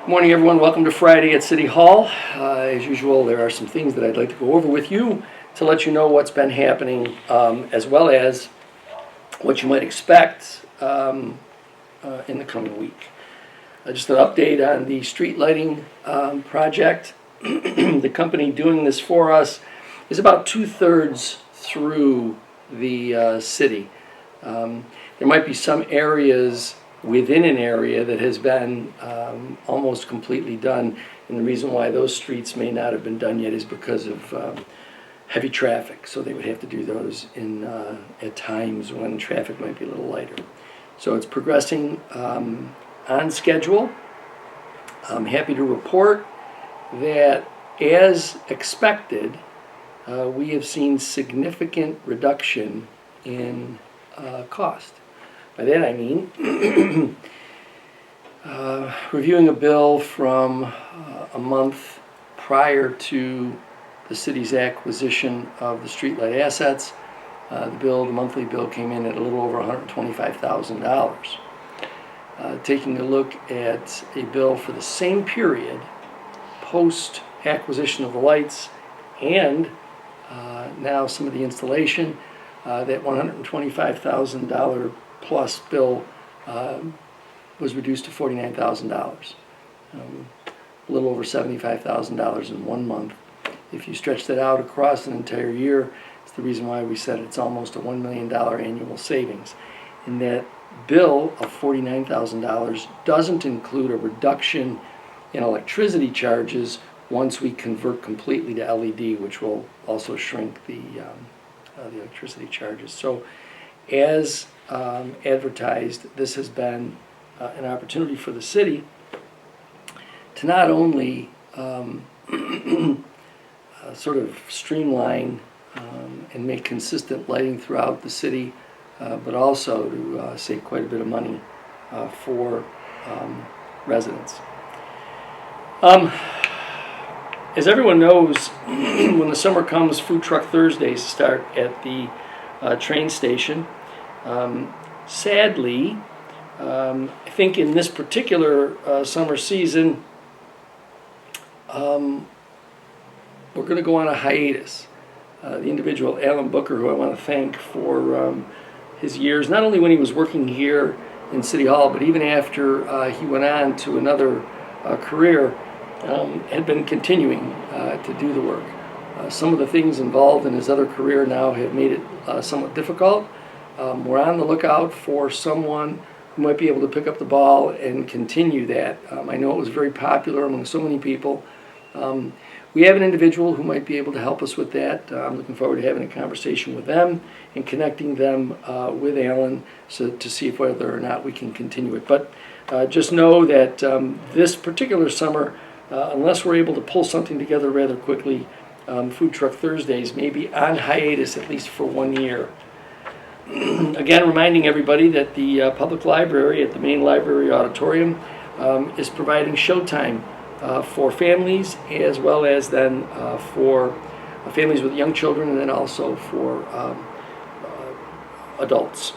Good morning, everyone. Welcome to Friday at City Hall. As usual, there are some things that I'd like to go over with you to let you know what's been happening, as well as what you might expect in the coming week. Just an update on the street lighting project. The company doing this for us is about 2/3 through the city. There might be some areas within an area that has been almost completely done, and the reason why those streets may not have been done yet is because of heavy traffic, so they would have to do those in at times when traffic might be a little lighter. So it's progressing on schedule. I'm happy to report that, as expected, we have seen significant reduction in cost. By that I mean reviewing a bill from a month prior to the city's acquisition of the streetlight assets. The monthly bill came in at a little over $125,000. Taking a look at a bill for the same period, post acquisition of the lights and now some of the installation, that $125,000 plus bill was reduced to $49,000. A little over $75,000 in 1 month. If you stretch that out across an entire year, it's the reason why we said it's almost a $1 million annual savings. And that bill of $49,000 doesn't include a reduction in electricity charges once we convert completely to LED, which will also shrink the electricity charges. So, as advertised, this has been an opportunity for the city to not only sort of streamline and make consistent lighting throughout the city, but also to save quite a bit of money for residents. As everyone knows, when the summer comes, Food Truck Thursdays start at the train station. Sadly, I think in this particular summer season, we're going to go on a hiatus. The individual, Alan Booker, who I want to thank for his years, not only when he was working here in City Hall, but even after he went on to another career, had been continuing to do the work. Some of the things involved in his other career now have made it somewhat difficult. We're on the lookout for someone who might be able to pick up the ball and continue that. I know it was very popular among so many people. We have an individual who might be able to help us with that. I'm looking forward to having a conversation with them and connecting them with Alan to see if whether or not we can continue it. But just know that this particular summer, unless we're able to pull something together rather quickly, Food Truck Thursdays may be on hiatus at least for 1 year. Again, reminding everybody that the public library at the main library auditorium is providing showtime for families, as well as then for families with young children, and then also for adults.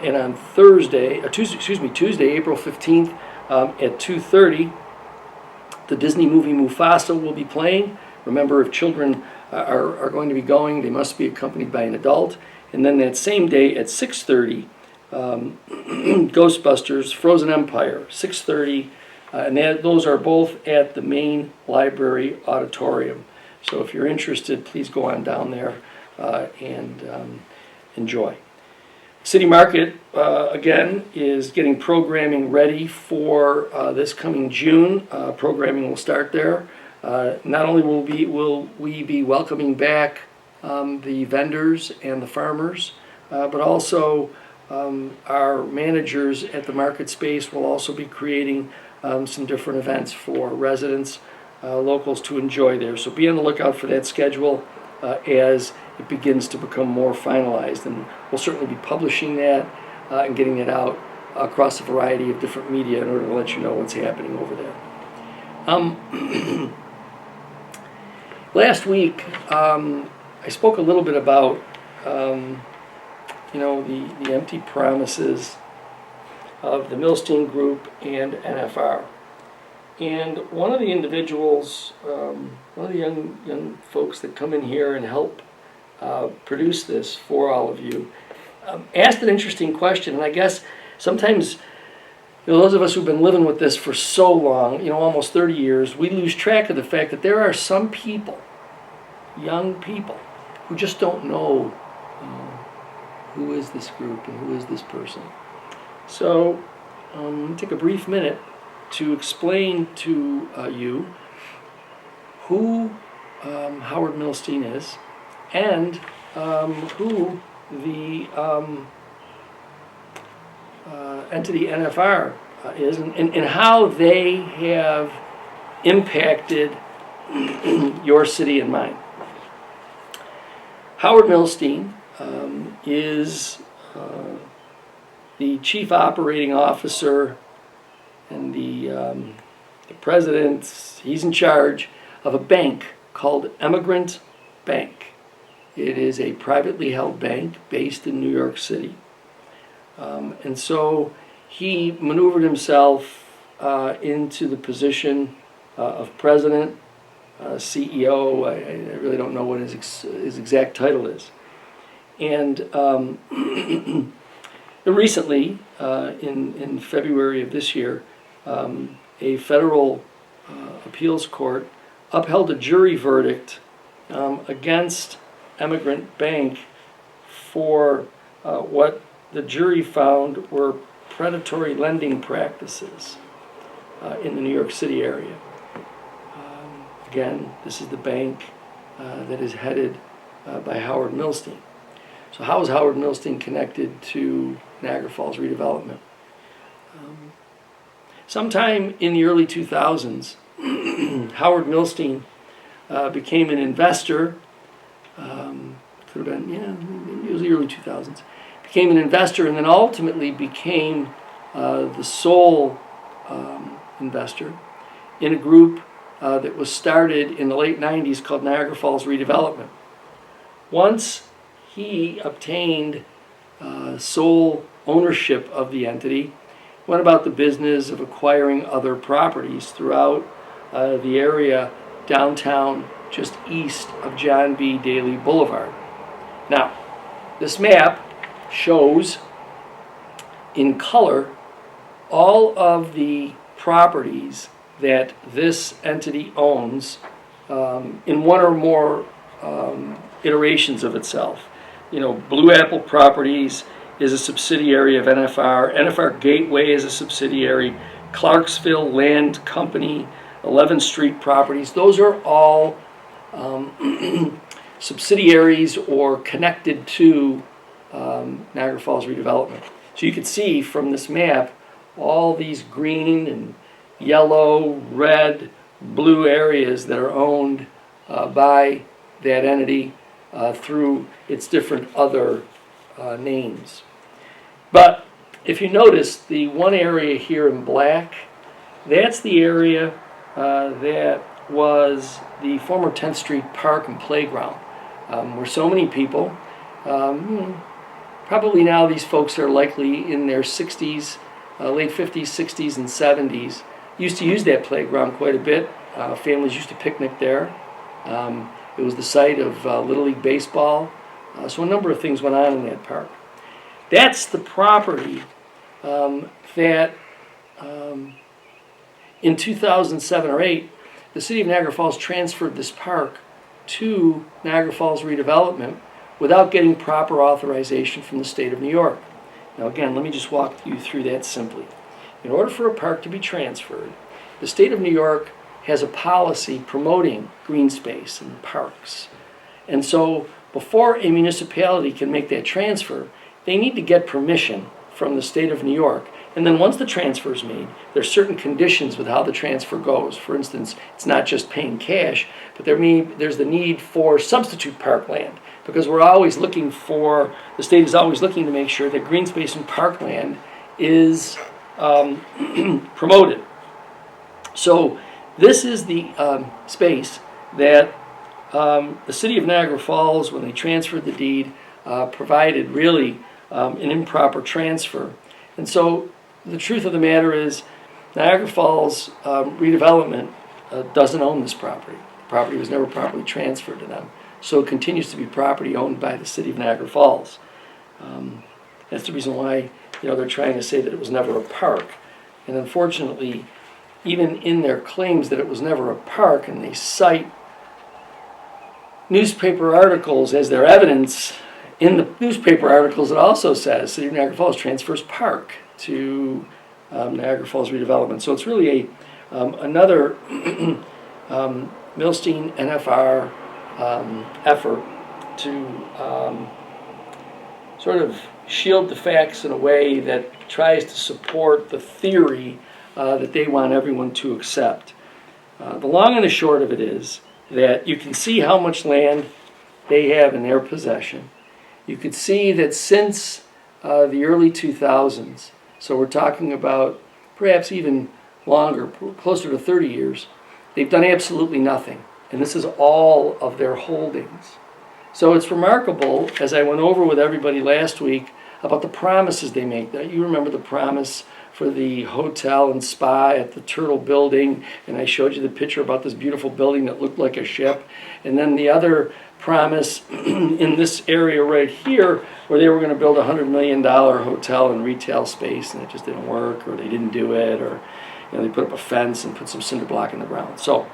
And on Tuesday, April 15th at 2:30, the Disney movie Mufasa will be playing. Remember, if children are going to be going, they must be accompanied by an adult. And then that same day at 6:30, Ghostbusters Frozen Empire, 6:30, and those are both at the main library auditorium. So if you're interested, please go on down there and enjoy. City Market, again, is getting programming ready for this coming June. Programming will start there. Not only will we be welcoming back the vendors and the farmers, but also our managers at the market space will also be creating some different events for residents, locals to enjoy there. So be on the lookout for that schedule as it begins to become more finalized. And we'll certainly be publishing that and getting it out across a variety of different media in order to let you know what's happening over there. Last week, I spoke a little bit about the empty promises of the Milstein Group and NFR. And one of the individuals, one of the young folks that come in here and help produce this for all of you, asked an interesting question. And I guess sometimes, those of us who've been living with this for so long, almost 30 years, we lose track of the fact that there are some people, young people, who just don't know who is this group and who is this person. So let me take a brief minute to explain to you who Howard Milstein is and who the entity NFR is and how they have impacted your city and mine. Howard Milstein is the chief operating officer and the president. He's in charge of a bank called Emigrant Bank. It is a privately held bank based in New York City. And so he maneuvered himself into the position of president, CEO. I really don't know what his exact title is. And recently, in February of this year, a federal appeals court upheld a jury verdict against Emigrant Bank for what the jury found were predatory lending practices in the New York City area. Again, this is the bank that is headed by Howard Milstein. So how is Howard Milstein connected to Niagara Falls redevelopment? Sometime in the early 2000s, Howard Milstein became an investor. Could have been, it was the early 2000s. Became an investor and then ultimately became the sole investor in a group that was started in the late 90s called Niagara Falls Redevelopment. Once he obtained sole ownership of the entity, went about the business of acquiring other properties throughout the area downtown just east of John B. Daly Boulevard. Now, this map shows in color all of the properties that this entity owns in one or more iterations of itself. Blue Apple Properties is a subsidiary of NFR. NFR Gateway is a subsidiary. Clarksville Land Company, 11th Street Properties. Those are all subsidiaries or connected to Niagara Falls redevelopment. So you can see from this map all these green and yellow, red, blue areas that are owned by that entity through its different other names. But if you notice, the one area here in black, that's the area that was the former 10th Street Park and Playground, where so many people, probably now these folks are likely in their 60s, late 50s, 60s, and 70s, used to use that playground quite a bit. Families used to picnic there. It was the site of Little League Baseball. So a number of things went on in that park. That's the property that in 2007 or 8, the city of Niagara Falls transferred this park to Niagara Falls redevelopment without getting proper authorization from the state of New York. Now again, let me just walk you through that simply. In order for a park to be transferred, the state of New York has a policy promoting green space and parks. And so before a municipality can make that transfer, they need to get permission from the state of New York. And then once the transfer is made, there's certain conditions with how the transfer goes. For instance, it's not just paying cash, but there's the need for substitute parkland, because we're always looking for, the state is always looking to make sure that green space and parkland is promoted. So this is the space that the city of Niagara Falls, when they transferred the deed, provided really an improper transfer. And so the truth of the matter is Niagara Falls redevelopment doesn't own this property. The property was never properly transferred to them. So it continues to be property owned by the city of Niagara Falls. That's the reason why they're trying to say that it was never a park. And unfortunately, even in their claims that it was never a park, and they cite newspaper articles as their evidence, in the newspaper articles it also says City of Niagara Falls transfers park to Niagara Falls redevelopment. So it's really another Milstein NFR effort to sort of shield the facts in a way that tries to support the theory that they want everyone to accept. The long and the short of it is that you can see how much land they have in their possession. You could see that since the early 2000s, so we're talking about perhaps even longer, closer to 30 years, they've done absolutely nothing. And this is all of their holdings. So it's remarkable, as I went over with everybody last week, about the promises they make. You remember the promise for the hotel and spa at the Turtle Building, and I showed you the picture about this beautiful building that looked like a ship. And then the other promise in this area right here, where they were going to build a $100 million hotel and retail space, and it just didn't work, or they didn't do it, or they put up a fence and put some cinder block in the ground. So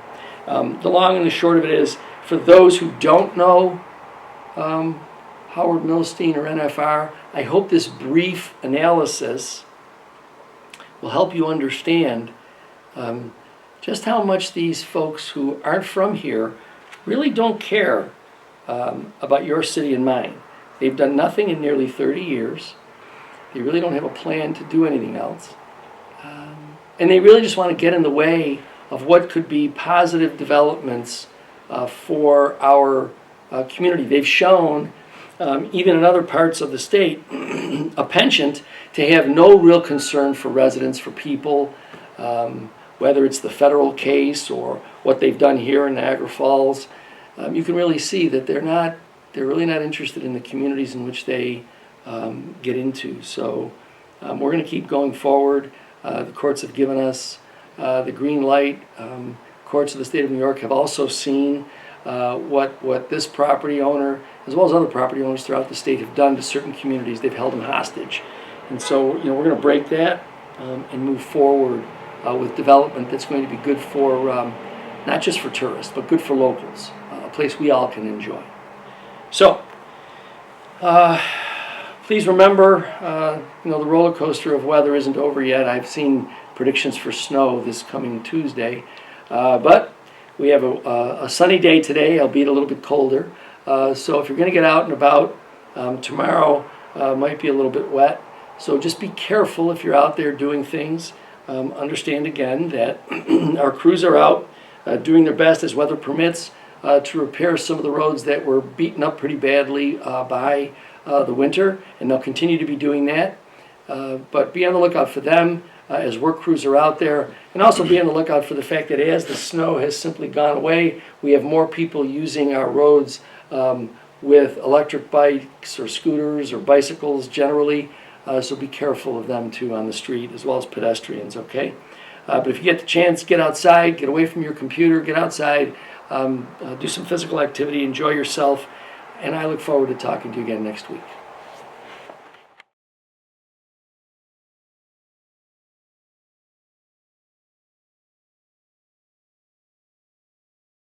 the long and the short of it is, for those who don't know Howard Milstein or NFR, I hope this brief analysis will help you understand just how much these folks who aren't from here really don't care about your city and mine. They've done nothing in nearly 30 years. They really don't have a plan to do anything else. And they really just want to get in the way of what could be positive developments for our community. They've shown, even in other parts of the state, a penchant to have no real concern for residents, for people, whether it's the federal case or what they've done here in Niagara Falls. You can really see that they're really not interested in the communities in which they get into. So we're going to keep going forward. The courts have given us the green light. Courts of the state of New York have also seen what this property owner, as well as other property owners throughout the state, have done to certain communities. They've held them hostage. And so we're going to break that and move forward with development that's going to be good for, not just for tourists, but good for locals, a place we all can enjoy. So please remember, the roller coaster of weather isn't over yet. I've seen predictions for snow this coming Tuesday, but we have a sunny day today, albeit a little bit colder. So if you're going to get out and about, tomorrow might be a little bit wet. So just be careful if you're out there doing things. Understand again that our crews are out doing their best as weather permits to repair some of the roads that were beaten up pretty badly by the winter, and they'll continue to be doing that. But be on the lookout for them as work crews are out there, and also be on the lookout for the fact that as the snow has simply gone away, we have more people using our roads with electric bikes or scooters or bicycles generally, so be careful of them too on the street, as well as pedestrians, okay? But if you get the chance, get outside, get away from your computer, get outside, do some physical activity, enjoy yourself, and I look forward to talking to you again next week.